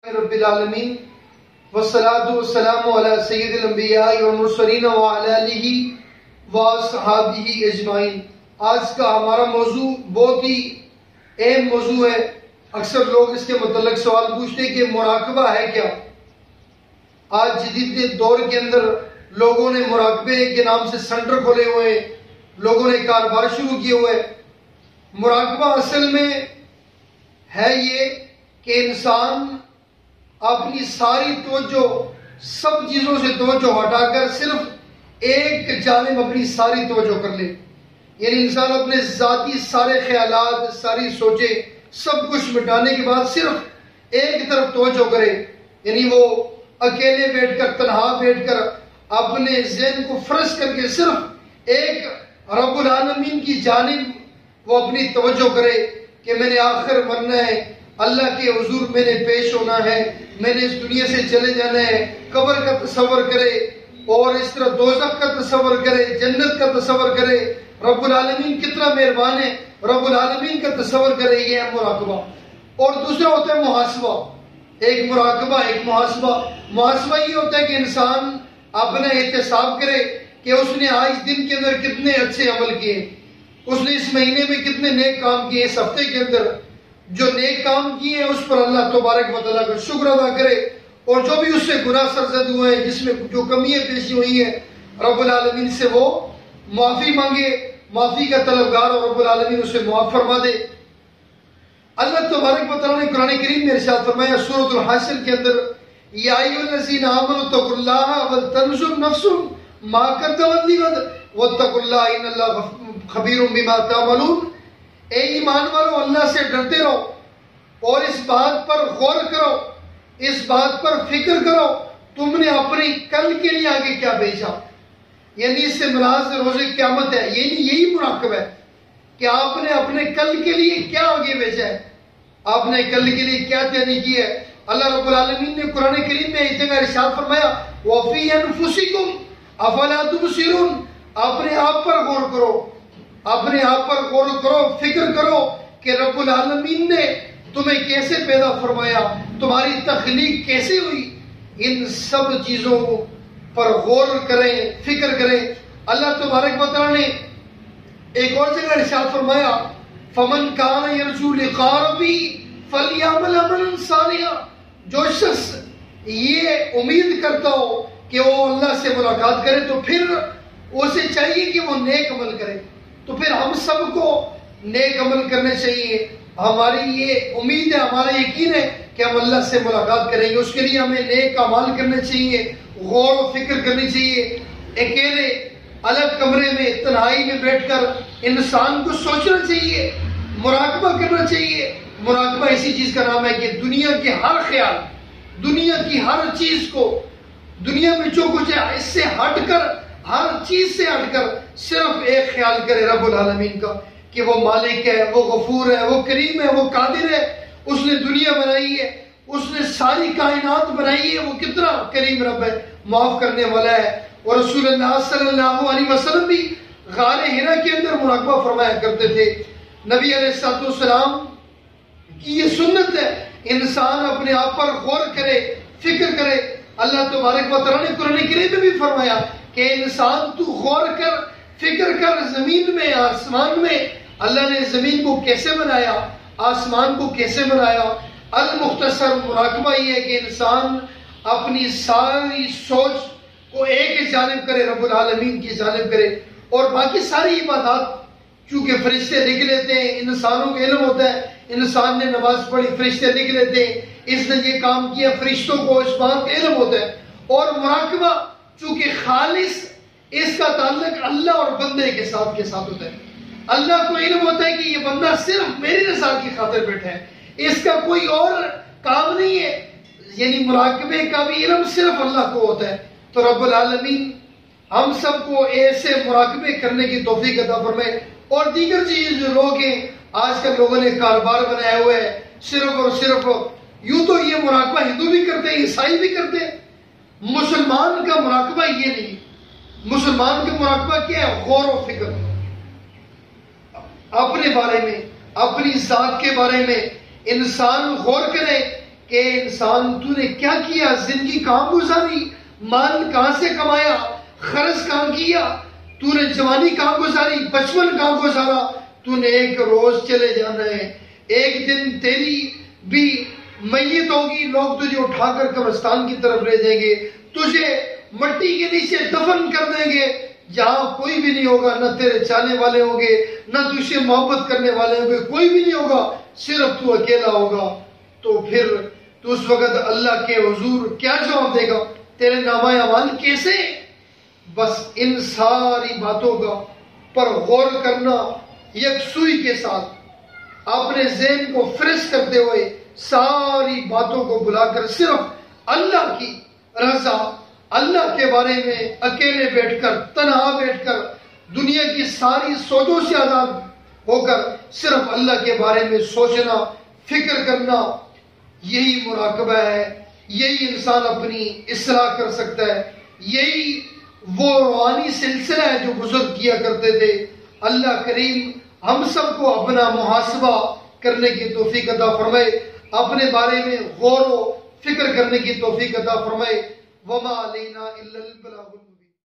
رب العالمین والصلاة والسلام علی سید الانبیاء والمرسلین وعلی آلہ وصحابہ اجمعین۔ آج کا ہمارا موضوع بہت ہی اہم موضوع ہے۔ اکثر لوگ اس کے متعلق سوال پوچھتے ہیں کہ مراقبہ ہے کیا؟ آج جدید دور کے اندر لوگوں نے مراقبے کے نام سے سینٹر کھولے ہوئے ہیں، لوگوں نے کاروبار شروع کیے ہوئے۔ مراقبہ اصل میں ہے یہ کہ انسان اپنی ساری توجہ سب چیزوں سے توجہ ہٹا کر صرف ایک جانب اپنی ساری توجہ کر لے، یعنی انسان اپنے ذاتی سارے خیالات، ساری سوچیں، سب کچھ مٹانے کے بعد صرف ایک طرف توجہ کرے، یعنی وہ اکیلے بیٹھ کر، تنہا بیٹھ کر اپنے ذہن کو فرض کر کے صرف ایک رب العالمین کی جانب وہ اپنی توجہ کرے کہ میں نے آخر مرنا ہے، اللہ کے حضور میں نے پیش ہونا ہے، میں نے اس دنیا سے چلے جانا ہے۔ قبر کا تصور کرے اور اس طرح دوزخ کا تصور کرے، جنت کا تصور کرے، رب العالمین کتنا مہربان ہے، رب العالمین کا تصور کرے، یہ ہے مراقبہ۔ اور دوسرا ہوتا ہے محاسبہ۔ ایک مراقبہ، ایک محاسبہ۔ محاسبہ یہ ہوتا ہے کہ انسان اپنا احتساب کرے کہ اس نے آج دن کے اندر کتنے اچھے عمل کیے، اس نے اس مہینے میں کتنے نیک کام کیے، اس ہفتے کے اندر جو نیک کام کیے ہیں اس پر اللہ تبارک و تعالیٰ کا شکر ادا کرے، اور جو بھی اس سے گناہ سرزد ہوئے ہیں، جس میں جو کمیاں پیشی ہوئی ہیں، رب العالمین سے وہ معافی مانگے، معافی کا طلبگار، اور رب العالمین اسے معاف فرما دے۔ اللہ تبارک و تعالیٰ نے قرآن کریم میں ارشاد فرمایا سورت الحشر کے اندر، یا ایھا الذین آمنوا اتقوا اللہ ولتنظر نفس ما قدمت لغد واتقوا اللہ ان اللہ خبیر بما تعملون۔ اے ایمان والو، اللہ سے ڈرتے رہو اور اس بات پر غور کرو، اس بات پر فکر کرو تم نے اپنی کل کے لیے آگے کیا بھیجا، یعنی اس سے مراد روز قیامت ہے، یہی مراقبہ ہے کہ آپ نے اپنے کل کے لیے کیا آگے بھیجا ہے، آپ نے کل کے لیے کیا تیاری کی ہے۔ اللہ رب العالمین نے قرآن کریم میں ایک جگہ ارشاد فرمایا وَفِي أَنفُسِكُمْ أَفَلَا تُبْصِرُونَ۔ اپنے آپ پر غور کرو، اپنے آپ پر غور کرو، فکر کرو کہ رب العالمین نے تمہیں کیسے پیدا فرمایا، تمہاری تخلیق کیسے ہوئی، ان سب چیزوں پر غور کریں، فکر کریں۔ اللہ تبارک و تعالیٰ نے ایک اور جگہ ارشاد فرمایا فَمَنْ كَانَ يَرْجُو لِقَاءَ رَبِّهِ فَلْيَعْمَلْ عَمَلًا صَالِحًا۔ جو شخص یہ امید کرتا ہو کہ وہ اللہ سے ملاقات کرے تو پھر اسے چاہیے کہ وہ نیک عمل کرے۔ تو پھر ہم سب کو نیک عمل کرنے چاہیے، ہماری یہ امید ہے، ہمارا یقین ہے کہ ہم اللہ سے ملاقات کریں گے، اس کے لیے ہمیں نیک اعمال کرنے چاہیے، غور و فکر کرنی چاہیے۔ اکیلے الگ کمرے میں تنہائی میں بیٹھ کر انسان کو سوچنا چاہیے، مراقبہ کرنا چاہیے۔ مراقبہ اسی چیز کا نام ہے کہ دنیا کے ہر خیال، دنیا کی ہر چیز کو، دنیا میں جو کچھ ہے اس سے ہٹ کر، ہر چیز سے ہٹ کر صرف ایک خیال کرے رب العالمین کا کہ وہ مالک ہے، وہ غفور ہے، وہ کریم ہے، وہ قادر ہے، اس نے دنیا بنائی ہے، اس نے ساری کائنات بنائی ہے، وہ کتنا کریم رب ہے، معاف کرنے والا ہے۔ اور رسول اللہ صلی اللہ علیہ وسلم بھی غار حرا کے اندر مراقبہ فرمایا کرتے تھے۔ نبی علیہ السلام کی یہ سنت ہے، انسان اپنے آپ پر غور کرے، فکر کرے۔ اللہ تبارک و تعالیٰ نے قرآن کریم میں بھی فرمایا کہ انسان تو غور کر، فکر کر، زمین میں، آسمان میں اللہ نے زمین کو کیسے بنایا، آسمان کو کیسے بنایا۔ المختصر مراقبہ یہ ہے کہ انسان اپنی ساری سوچ کو ایک جانب کرے، رب العالمین کی جانب کرے، اور باقی ساری عبادات چونکہ فرشتے لکھ لیتے ہیں، انسانوں کا علم ہوتا ہے، انسان نے نماز پڑھی فرشتے لکھ لیتے ہیں، اس نے یہ کام کیا، فرشتوں کو اس بات کا علم ہوتا ہے۔ اور مراقبہ چونکہ خالص اس کا تعلق اللہ اور بندے کے ساتھ ہوتا ہے، اللہ کو علم ہوتا ہے کہ یہ بندہ صرف میری رضا کی خاطر بیٹھا ہے، اس کا کوئی اور کام نہیں ہے، یعنی مراقبے کا بھی علم صرف اللہ کو ہوتا ہے۔ تو رب العالمین ہم سب کو ایسے مراقبے کرنے کی توفیق عطا فرمائے۔ اور دیگر چیز جو لوگ ہیں، آج کل لوگوں نے کاروبار بنایا ہوا ہے، صرف اور صرف یوں تو یہ مراقبہ ہندو بھی کرتے ہیں، عیسائی بھی کرتے ہیں، مسلمان کا مراقبہ یہ نہیں۔ مسلمان کا مراقبہ کیا ہے؟ غور و فکر، اپنے بارے میں، اپنی ذات کے بارے میں انسان غور کرے کہ انسان تو نے کیا کیا، زندگی کہاں گزاری، مال کہاں سے کمایا، خرچ کہاں کیا، تو نے جوانی کہاں گزاری، بچپن کہاں گزارا، تو نے ایک روز چلے جانا ہے، ایک دن تیری بھی میت ہوگی، لوگ تجھے اٹھا کر قبرستان کی طرف لے جائیں گے، تجھے مٹی کے نیچے دفن کر دیں گے، جہاں کوئی بھی نہیں ہوگا، نہ تیرے چاہنے والے ہوں گے، نہ تجھ سے محبت کرنے والے ہوں گے، کوئی بھی نہیں ہوگا، صرف تو اکیلا ہوگا۔ تو پھر تو اس وقت اللہ کے حضور کیا جواب دے گا، تیرے نامہ اعمال کیسے؟ بس ان ساری باتوں کا پر غور کرنا، یکسوئی کے ساتھ اپنے ذہن کو فریش کرتے ہوئے ساری باتوں کو بلا کر صرف اللہ کی رضا، اللہ کے بارے میں اکیلے بیٹھ کر، تنہا بیٹھ کر، دنیا کی ساری سوچوں سے آزاد ہو کر صرف اللہ کے بارے میں سوچنا، فکر کرنا، یہی مراقبہ ہے، یہی انسان اپنی اصلاح کر سکتا ہے، یہی وہ روحانی سلسلہ ہے جو بزرگ کیا کرتے تھے۔ اللہ کریم ہم سب کو اپنا محاسبہ کرنے کی توفیق عطا فرمائے، اپنے بارے میں غور و فکر کرنے کی توفیق عطا فرمائے۔ وما علینا الا البلاغ۔